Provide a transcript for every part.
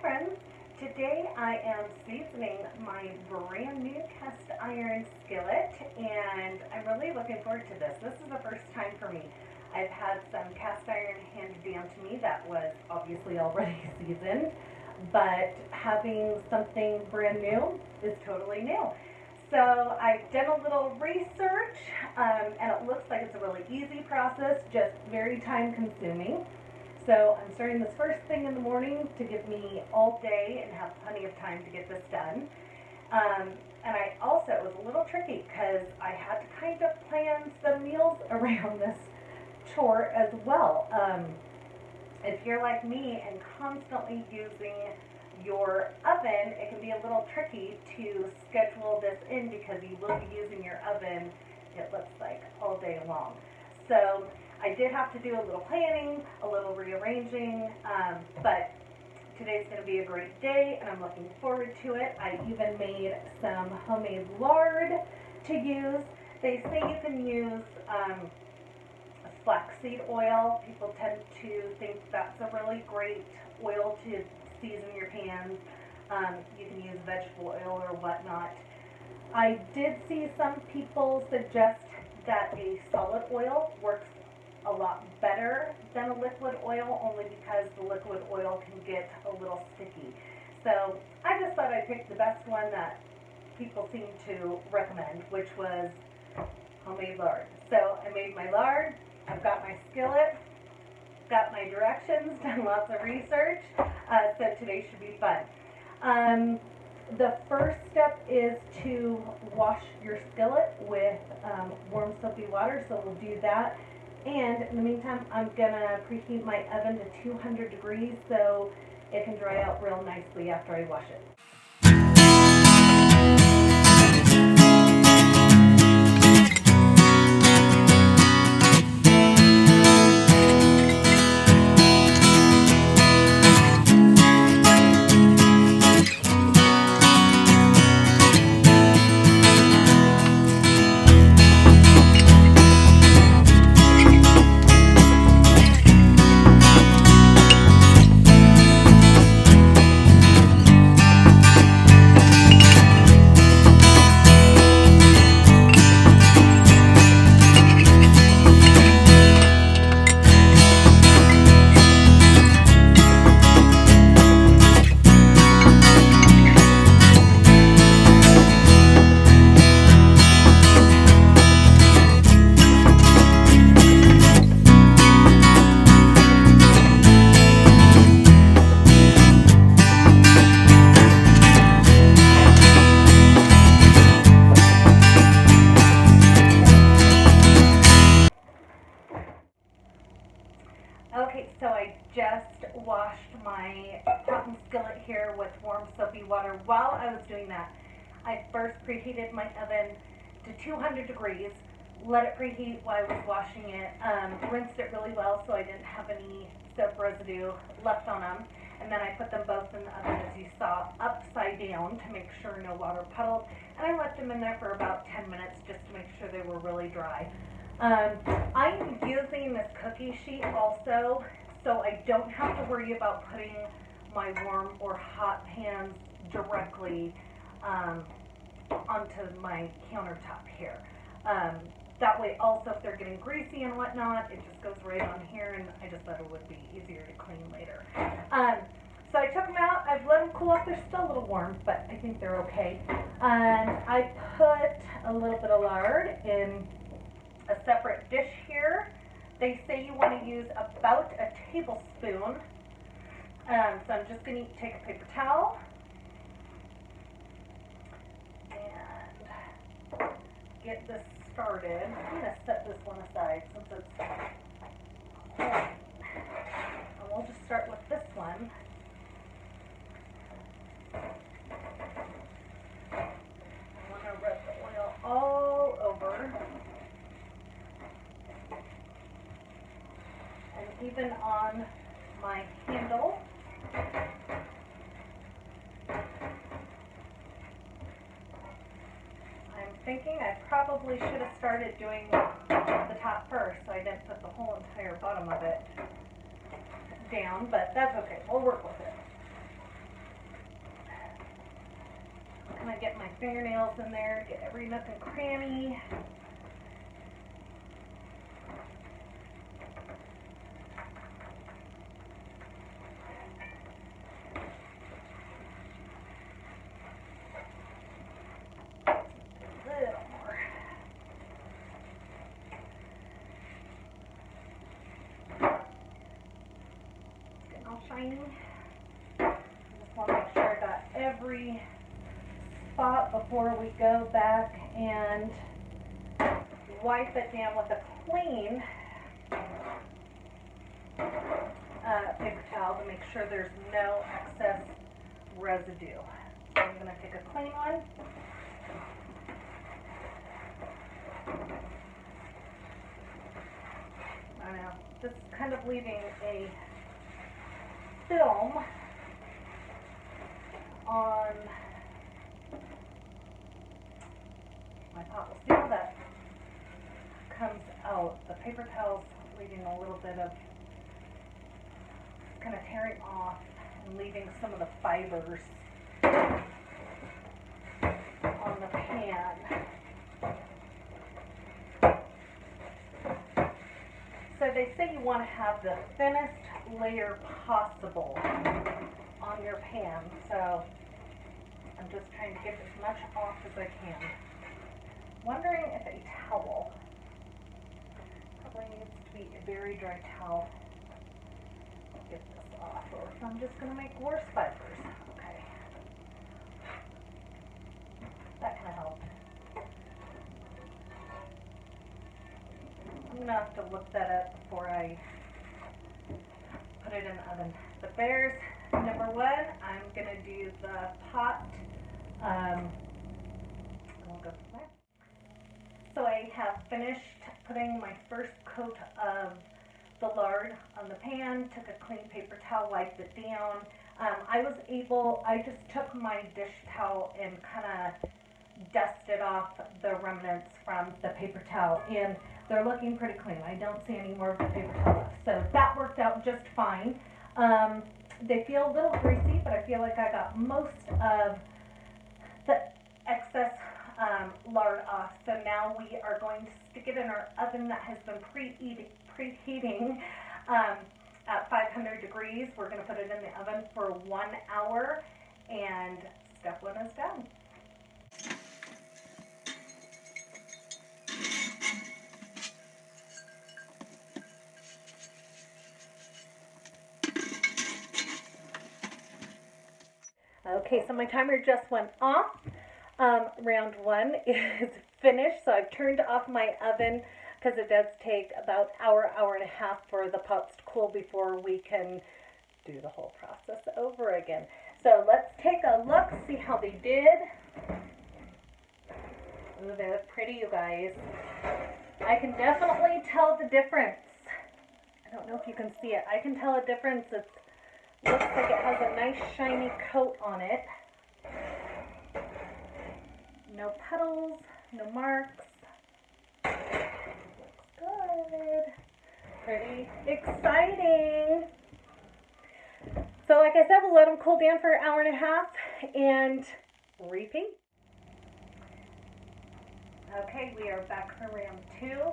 friends, today I am seasoning my brand new cast iron skillet and I'm really looking forward to this. This is the first time for me. I've had some cast iron handed down to me that was obviously already seasoned, but having something brand new is totally new. So I've done a little research and it looks like it's a really easy process, just very time consuming. So I'm starting this first thing in the morning to give me all day and have plenty of time to get this done. And I also, it was a little tricky because I had to kind of plan some meals around this chore as well. If you're like me and constantly using your oven, it can be a little tricky to schedule this in because you will be using your oven, it looks like, all day long. So I did have to do a little planning, a little rearranging, but today's going to be a great day and I'm looking forward to it. I even made some homemade lard to use. They say you can use flaxseed oil. People tend to think that's a really great oil to season your pans. You can use vegetable oil or whatnot. I did see some people suggest that a solid oil works a lot better than a liquid oil, only because the liquid oil can get a little sticky. So I just thought I'd pick the best one that people seem to recommend, which was homemade lard. So I made my lard, I've got my skillet, got my directions, done lots of research, so today should be fun. The first step is to wash your skillet with warm soapy water, so we'll do that. And in the meantime, I'm gonna preheat my oven to 200 degrees so it can dry out real nicely after I wash it. Okay, so I just washed my cotton skillet here with warm soapy water. While I was doing that, I first preheated my oven to 200 degrees, let it preheat while I was washing it, rinsed it really well so I didn't have any soap residue left on them, and then I put them both in the oven, as you saw, upside down to make sure no water puddled, and I left them in there for about 10 minutes just to make sure they were really dry. I'm using this cookie sheet also, so I don't have to worry about putting my warm or hot pans directly onto my countertop here. That way also if they're getting greasy and whatnot, it just goes right on here, and I just thought it would be easier to clean later. So I took them out, I've let them cool off. They're still a little warm, but I think they're okay. And I put a little bit of lard in a separate dish here. They say you want to use about a tablespoon. So I'm just going to take a paper towel and get this started. I'm going to set this one aside since it's cold. And we'll just start with this one. I want to rub the oil all over. And even on my handle. I'm thinking I probably should have started doing the top first, so I didn't put the whole entire bottom of it down, but that's okay. We'll work with it. And I get my fingernails in there, get every nook and cranny. Shiny. I just want to make sure I got every spot before we go back and wipe it down with a clean paper towel to make sure there's no excess residue. So I'm going to take a clean one. I know, just kind of leaving a film on my pot. We'll see how that comes out. The paper towel's leaving a little bit of, kind of tearing off and leaving some of the fibers on the pan. So they say you want to have the thinnest layer possible on your pan, so I'm just trying to get as much off as I can. Wondering if a towel, probably needs to be a very dry towel, to get this off, or if I'm just going to make worse fibers. Okay, that kind of helped. I'm going to have to look that up before I put it in the oven. But there's number one. I'm going to do the pot. We'll go from there. So I have finished putting my first coat of the lard on the pan, took a clean paper towel, wiped it down. I just took my dish towel and kind of dusted off the remnants from the paper towel, and they're looking pretty clean. I don't see any more of the paper towel left. So that worked out just fine. They feel a little greasy, but I feel like I got most of the excess lard off. So now we are going to stick it in our oven that has been preheating at 500 degrees. We're going to put it in the oven for 1 hour, and step one is done. Okay, so my timer just went off. Round one is finished, so I've turned off my oven because it does take about hour and a half for the pots to cool before we can do the whole process over again. So let's take a look, see how they did. Ooh, they look pretty, you guys. I can definitely tell the difference. I don't know if you can see it. I can tell a difference. It looks like it has a nice shiny coat on it. No puddles, no marks. Looks good. Pretty exciting. So like I said, we'll let them cool down for an hour and a half and repeat. Okay, we are back for round two.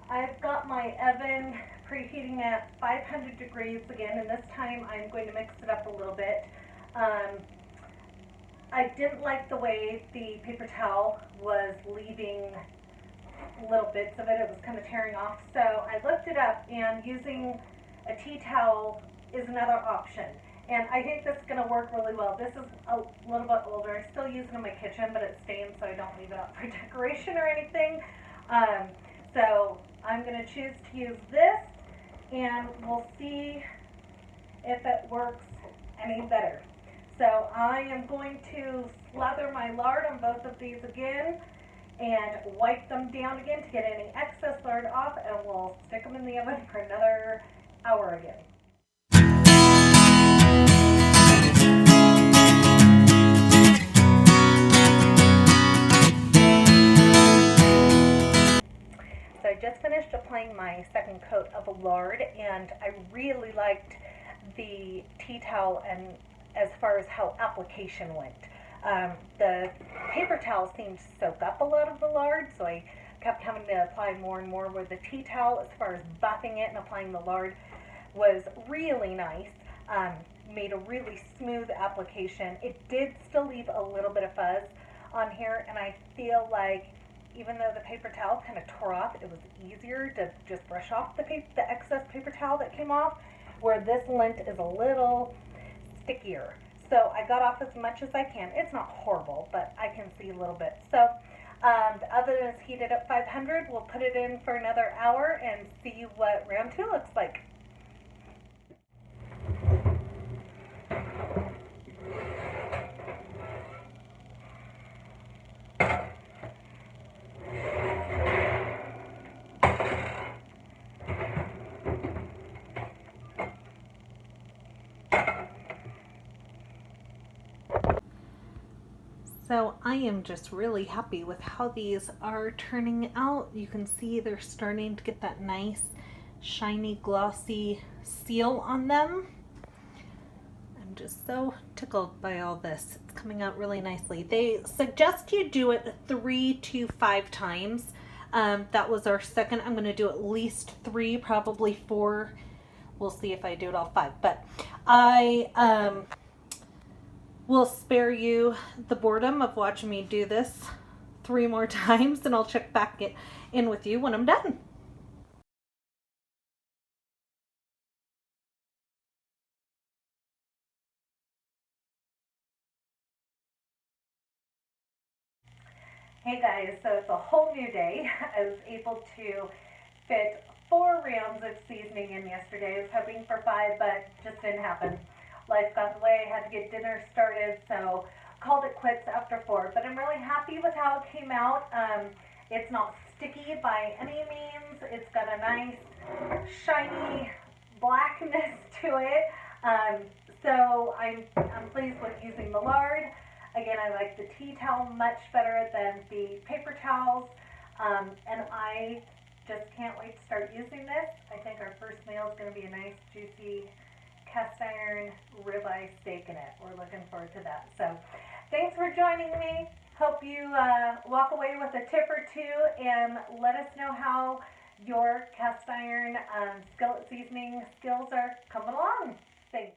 I've got my oven preheating at 500 degrees again, and this time I'm going to mix it up a little bit. I didn't like the way the paper towel was leaving little bits of it. It was kind of tearing off. So I looked it up, and using a tea towel is another option. And I think this is going to work really well. This is a little bit older. I still use it in my kitchen, but it's stained, so I don't leave it out for decoration or anything. So I'm going to choose to use this, and we'll see if it works any better. So I am going to slather my lard on both of these again and wipe them down again to get any excess lard off, and we'll stick them in the oven for another hour again. So I just finished applying my second coat of lard, and I really liked the tea towel and as far as how application went. The paper towel seemed to soak up a lot of the lard, so I kept having to apply more and more with the tea towel. As far as buffing it and applying the lard was really nice. Made a really smooth application. It did still leave a little bit of fuzz on here, and I feel like even though the paper towel kind of tore off, it was easier to just brush off the excess paper towel that came off, where this lint is a little stickier. So I got off as much as I can. It's not horrible, but I can see a little bit. So the oven is heated up 500. We'll put it in for another hour and see what round 2 looks like. So I am just really happy with how these are turning out. You can see they're starting to get that nice, shiny, glossy seal on them. I'm just so tickled by all this. It's coming out really nicely. They suggest you do it 3 to 5 times. That was our second. I'm going to do at least 3, probably 4. We'll see if I do it all 5. But I will spare you the boredom of watching me do this 3 more times, and I'll check back in with you when I'm done. Hey guys, so it's a whole new day. I was able to fit 4 rounds of seasoning in yesterday. I was hoping for 5, but just didn't happen. Life got in the way. I had to get dinner started, so called it quits after 4. But I'm really happy with how it came out. It's not sticky by any means. It's got a nice shiny blackness to it. So I'm pleased with using the lard. Again, I like the tea towel much better than the paper towels. And I just can't wait to start using this. I think our first meal is going to be a nice juicy cast iron ribeye steak in it. We're looking forward to that. So thanks for joining me. Hope you walk away with a tip or 2, and let us know how your cast iron skillet seasoning skills are coming along. Thanks.